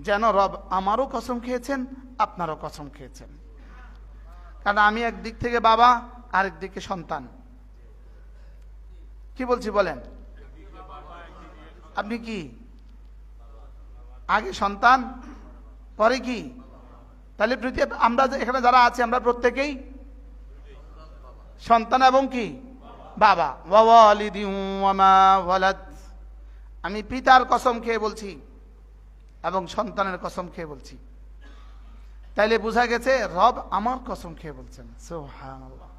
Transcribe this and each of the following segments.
যেন রব আমারও কসম খেয়েছেন, আপনারও কসম খেয়েছেন। কারণ আমি একদিক থেকে বাবা, আরেক দিকে সন্তান। কি বলছি বলেন? আপনি কি আগে সন্তান, পরে কি? তাহলে পৃথিবী আমরা এখানে যারা আছি আমরা প্রত্যেকেই সন্তান এবং কি বাবা। আমি পিতার কসম খেয়ে বলছি এবং সন্তানের কসম খেয়ে বলছি। তাইলে বোঝা গেছে রব আমার কসম খেয়ে বলছেন। সুবহানাল্লাহ।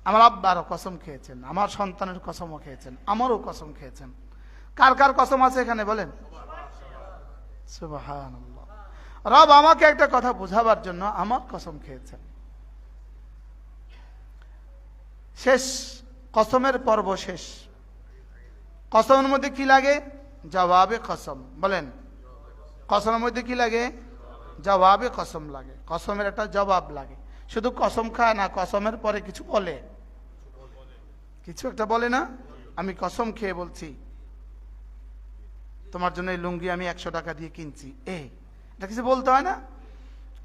আমার আব্বারও কসম খেয়েছেন, আমার সন্তানের কসমও খেয়েছেন, আমারও কসম খেয়েছেন। কার কার কসম আছে এখানে বলেন? সুবহানাল্লাহ। রব আমাকে একটা কথা বোঝাবার জন্য আমার কসম খেয়েছেন। শেষ, কসমের পর্ব শেষ। কসমের মধ্যে কি লাগে? জবাবে কসম। বলেন, কসমের মধ্যে কি লাগে? জবাবে কসম লাগে। কসমের একটা জবাব লাগে। শুধু কসম খায় না, কসমের পরে কিছু বলে, কিছু একটা বলে না? আমি কসম খেয়ে বলছি তোমার জন্য এই লুঙ্গি আমি 100 টাকা দিয়ে কিনছি, এটা কিছু বলতে হয় না?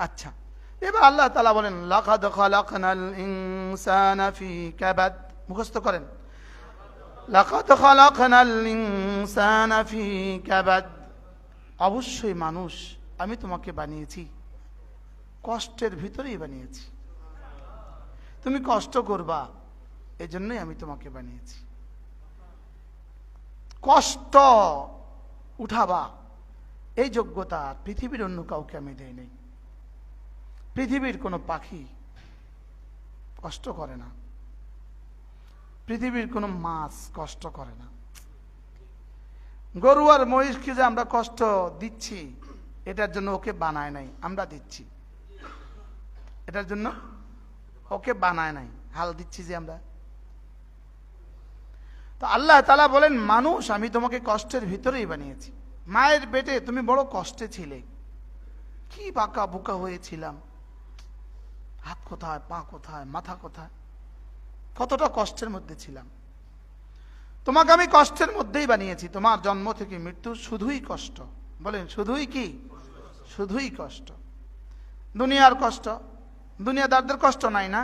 আচ্ছা, এবার আল্লাহ তাআলা বলেন লাকাদ খালাকনাল ইনসানা ফি কাবাদ। মুখস্থ করেন, লাকাদ খালাকনাল ইনসানা ফি কাবাদ। অবশ্যই মানুষ আমি তোমাকে বানিয়েছি কষ্টের ভিতরেই বানিয়েছি। তুমি কষ্ট করবা, এজন্যই আমি তোমাকে বানিয়েছি। কষ্ট উঠাবা এই যোগ্যতা পৃথিবীর অন্য কাউকে আমি দেই নাই। পৃথিবীর কোনো পাখি কষ্ট করে না, পৃথিবীর কোনো মাছ কষ্ট করে না। গরু আর মহিষকে যে আমরা কষ্ট দিচ্ছি, এটার জন্য ওকে বানায় নাই, আমরা দিচ্ছি। এটার জন্য ওকে বানায় নাই, হাল দিচ্ছি যে আমরা। তো আল্লাহ তাআলা বলেন মানুষ আমি তোমাকে কষ্টের ভিতরেই বানিয়েছি। মায়ের পেটে তুমি বড় কষ্টে ছিলে, কি বাঁকা বোকা হয়েছিলাম, হাত কোথায়, পা কোথায়, মাথা কোথায়, কতটা কষ্টের মধ্যে ছিলাম। তোমাকে আমি কষ্টের মধ্যেই বানিয়েছি। তোমার জন্ম থেকে মৃত্যু শুধুই কষ্ট। বলেন শুধুই কি? শুধুই কষ্ট। দুনিয়ার কষ্ট, দুনিয়াদারদের কষ্ট নাই না?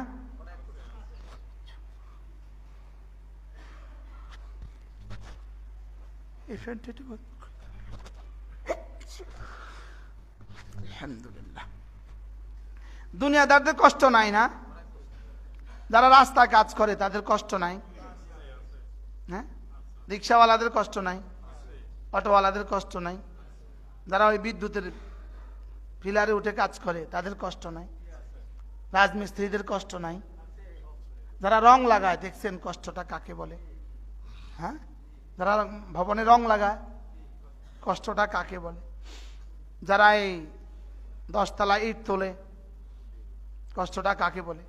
আলহামদুলিল্লাহ, দুনিয়াদারদের কষ্ট নাই না? যারা রাস্তা কাজ করে তাদের কষ্ট নাই? হ্যাঁ, রিক্সাওয়ালাদের কষ্ট নাই? অটোওয়ালাদের কষ্ট নাই? যারা ওই বিদ্যুতের পিলারে উঠে কাজ করে তাদের কষ্ট নাই? রাজমিস্ত্রিদের কষ্ট নাই? যারা রং লাগায় দেখছেন কষ্টটা কাকে বলে? হ্যাঁ, যারা ভবনে রং লাগায় কষ্টটা কাকে বলে? যারা এই 10 তলা ইট তোলে কষ্টটা কাকে বলে?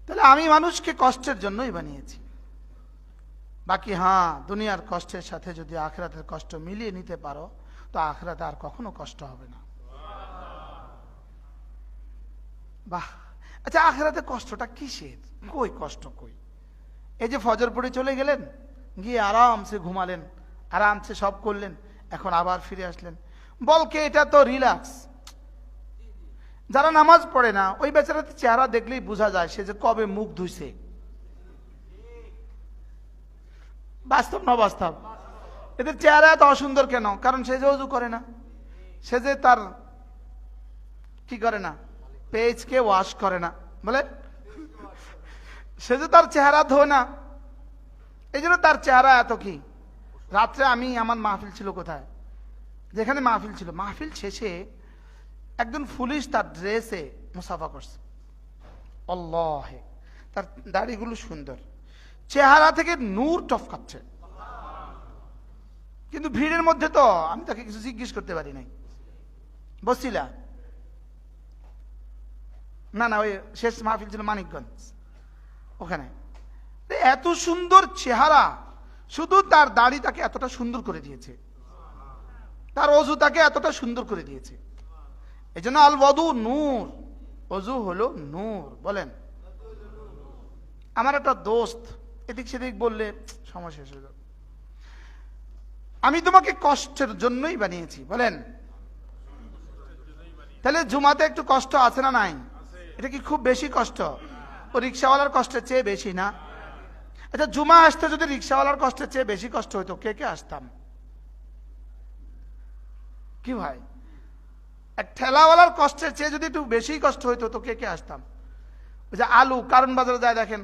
তাহলে আমি মানুষকে কষ্টের জন্যই বানিয়েছি। বাকি হ্যাঁ, দুনিয়ার কষ্টের সাথে যদি আখিরাতের কষ্ট মিলিয়ে নিতে পারো তো আখিরাতে আর কখনো কষ্ট হবে না। বাহ, আচ্ছা আখিরাতে কষ্টটা কিসের? কই কষ্ট কই? এই যে ফজর পড়ে চলে গেলেন, গিয়ে আরামসে ঘুমালেন, আরামসে সব করলেন, এখন আবার ফিরে আসলেন, বলকে এটা তো রিল্যাক্স। যারা নামাজ পড়ে না ওই বেচারাতে চেহারা দেখলেই বোঝা যায় সে যে কবে মুখ ধুইছে। বাস্তব না বাস্তব? এদের চেহারা এত অসুন্দর কেন? কারণ সে যে ওযু করে না, সে যে তার কি করে না, পেজকে ওয়াশ করে না, বলে সে যে তার চেহারা ধোয় না, এই জন্য তার চেহারা এত কি। রাত্রে আমি, আমার মাহফিল ছিল কোথায়, যেখানে মাহফিল ছিল, মাহফিল শেষে একজন পুলিশ তার ড্রেসে মুসাফা করছে। আল্লাহ, তার দাড়িগুলো সুন্দর, চেহারা থেকে নূর টপকাচ্ছে, কিন্তু ভিড়ের মধ্যে তো আমি তাকে কিছু জিজ্ঞেস করতে পারি নাই। বসিলা না না, ওই শেষ মাহফিল ছিল মানিকগঞ্জ, ওখানে এত সুন্দর চেহারা, শুধু তার দাড়ি তাকে এতটা সুন্দর করে দিয়েছে, তার অজু তাকে এতটা সুন্দর করে দিয়েছে। এই জন্য আল ওয়াদু নূর, অজু হলো নূর। বলেন, আমার একটা দোস্ত এদিক সেদিক বললে সমস্যা হয়ে যাবে। আমি তোমাকে কষ্টের জন্যই বানিয়েছি। বলেন তাহলে জুমাতে একটু কষ্ট আছে না নাই? এটা কি খুব বেশি কষ্ট? ও রিক্সাওয়ালার কষ্টের চেয়ে বেশি না? আচ্ছা, জুমা আসতে যদি রিক্সাওয়ালার কষ্টের চেয়ে বেশি কষ্ট হইতো, কে কে আসতাম? কি ভাই, এক ঠেলাওয়ালার কষ্টের চেয়ে যদি একটু বেশি কষ্ট হইতো তো কে কে আসতাম? ওই যে আলু কারণ বাজারে যায় দেখেন,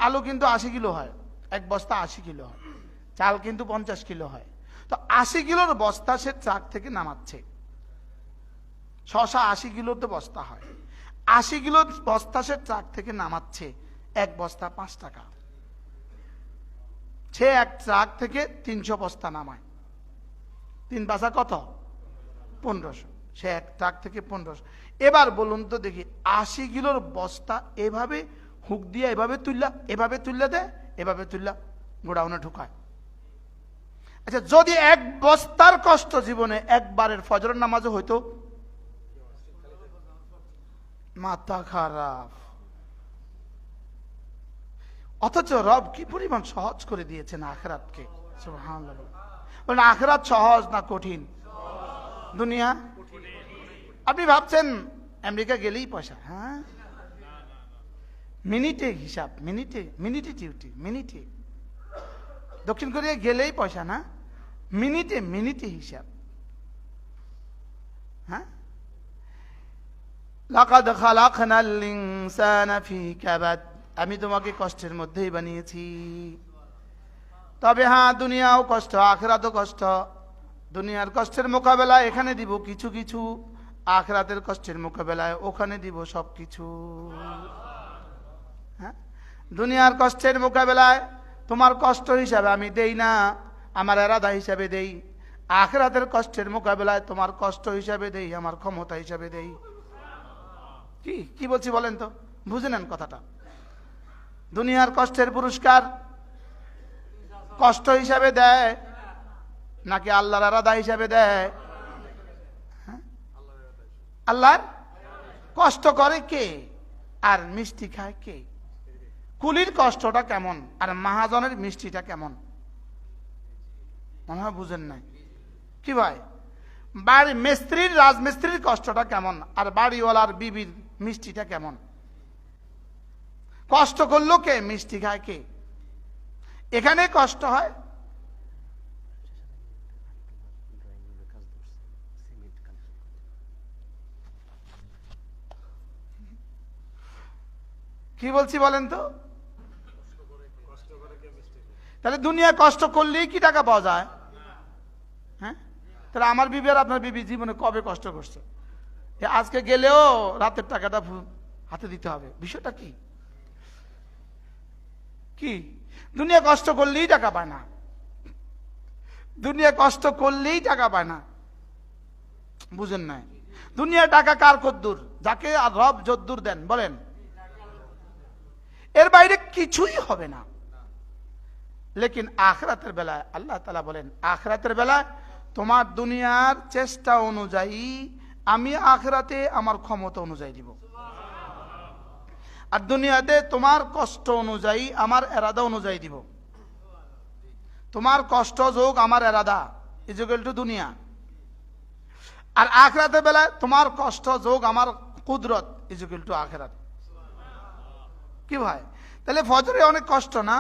আলু কিন্তু 80 কিলো হয়, এক বস্তা 80 কিলো হয়। চাল কিন্তু 50 কিলো হয়। তো 80 কিলোর বস্তা সে ট্রাক থেকে নামাচ্ছে। শসা 80 কিলোর তো বস্তা হয়, 80 কিলোর বস্তা সে ট্রাক থেকে নামাচ্ছে, এক বস্তা 5 টাকা। সে এক ট্রাক থেকে 300 বস্তা নামায়, 3 পাঁচা কত? 1500। সে এক ট্রাক থেকে 1500। এবার বলুন তো দেখি, 80 কিলোর বস্তা এভাবে হুক দিয়ে এভাবে তুললা দেয়, এভাবে তুললা গোডাউনে ঢুকায়। আচ্ছা, যদি এক বস্তার কষ্ট জীবনে একবারের ফজরের নামাজও হইতো, মাথা খারাপ। অথচ রব কি পরিমাণ সহজ করে দিয়েছেন আখিরাতকে। সুবহানাল্লাহ। বলেন আখিরাত সহজ না কঠিন? দুনিয়া আপনি ভাবছেন আমেরিকা গেলেই পয়সা, হ্যাঁ, মিনিটে হিসাব, মিনিটে ডিউটি, মিনিটে। দক্ষিণ কোরিয়া গেলেই পয়সা না, মিনিটে হিসাব। হ্যাঁ, লাকাদ খালাকনাল ইনসানা ফি কাবাদ, আমি তোমাকে কষ্টের মধ্যেই বানিয়েছি। তবে হ্যাঁ, দুনিয়াও কষ্ট, আখিরাতও কষ্ট। দুনিয়ার কষ্টের মোকাবেলায় এখানে দিব কিছু কিছু, আখিরাতের কষ্টের মোকাবেলায় ওখানে দিব সবকিছু। হ্যাঁ, দুনিয়ার কষ্টের মোকাবেলায় তোমার কষ্ট হিসাবে আমি দেই না, আমার এরাদা হিসাবে দেই। আখিরাতের কষ্টের মোকাবেলায় তোমার কষ্ট হিসাবে দেই, আমার ক্ষমতা হিসাবে দেই। কি বলছি বলেন তো, বুঝে নেন কথাটা। দুনিয়ার কষ্টের পুরস্কার কষ্ট হিসাবে দেয় নাকি আল্লাহর এরাদা হিসাবে দেয়? আল্লাহর। কষ্ট করে কে আর মিষ্টি খায় কে? কুলির কষ্টটা কেমন আর মহাজনের মিষ্টিটা কেমন? মনে হয় বুঝেন নাই। কি ভাই, বাড়ি মিস্ত্রির, রাজমিস্ত্রির কষ্টটা কেমন আর বাড়িওয়ালার বিবির মিষ্টিটা কেমন? কষ্ট করলো কে, মিষ্টি খায় কে? এখানে কষ্ট হয়। কি বলছি বলেন তো? তাহলে দুনিয়া কষ্ট করলেই কি টাকা পাওয়া যায়? হ্যাঁ, তাহলে আমার বিবি আর আপনার বিবি জীবনে কবে কষ্ট করছে? আজকে গেলেও রাতের টাকাটা হাতে দিতে হবে। বিষয়টা কি? কি দুনিয়া কষ্ট করলেই টাকা পায় না? দুনিয়া কষ্ট করলেই টাকা পায় না, বুঝেন নাই? দুনিয়া টাকা কার কদ্দুর, যাকে আর রব যদ্দুর দেন বলেন, এর বাইরে কিছুই হবে না। লেকিন আখিরাতের বেলায় আল্লাহ তাআলা বলেন, আখিরাতের বেলায় তোমার দুনিয়ার চেষ্টা অনুযায়ী আমি আখিরাতে আমার ক্ষমতা অনুযায়ী দিব, আর দুনিয়াতে তোমার কষ্ট অনুযায়ী আমার এরাদা অনুযায়ী দিব। তোমার কষ্ট যোগ আমার এরাদা ইজ ইকুয়াল টু দুনিয়া, আর আখিরাতের বেলায় তোমার কষ্ট যোগ আমার কুদরত ইজ ইকুয়াল টু আখিরাত। কি ভাই, তাহলে ফজরে অনেক কষ্ট না?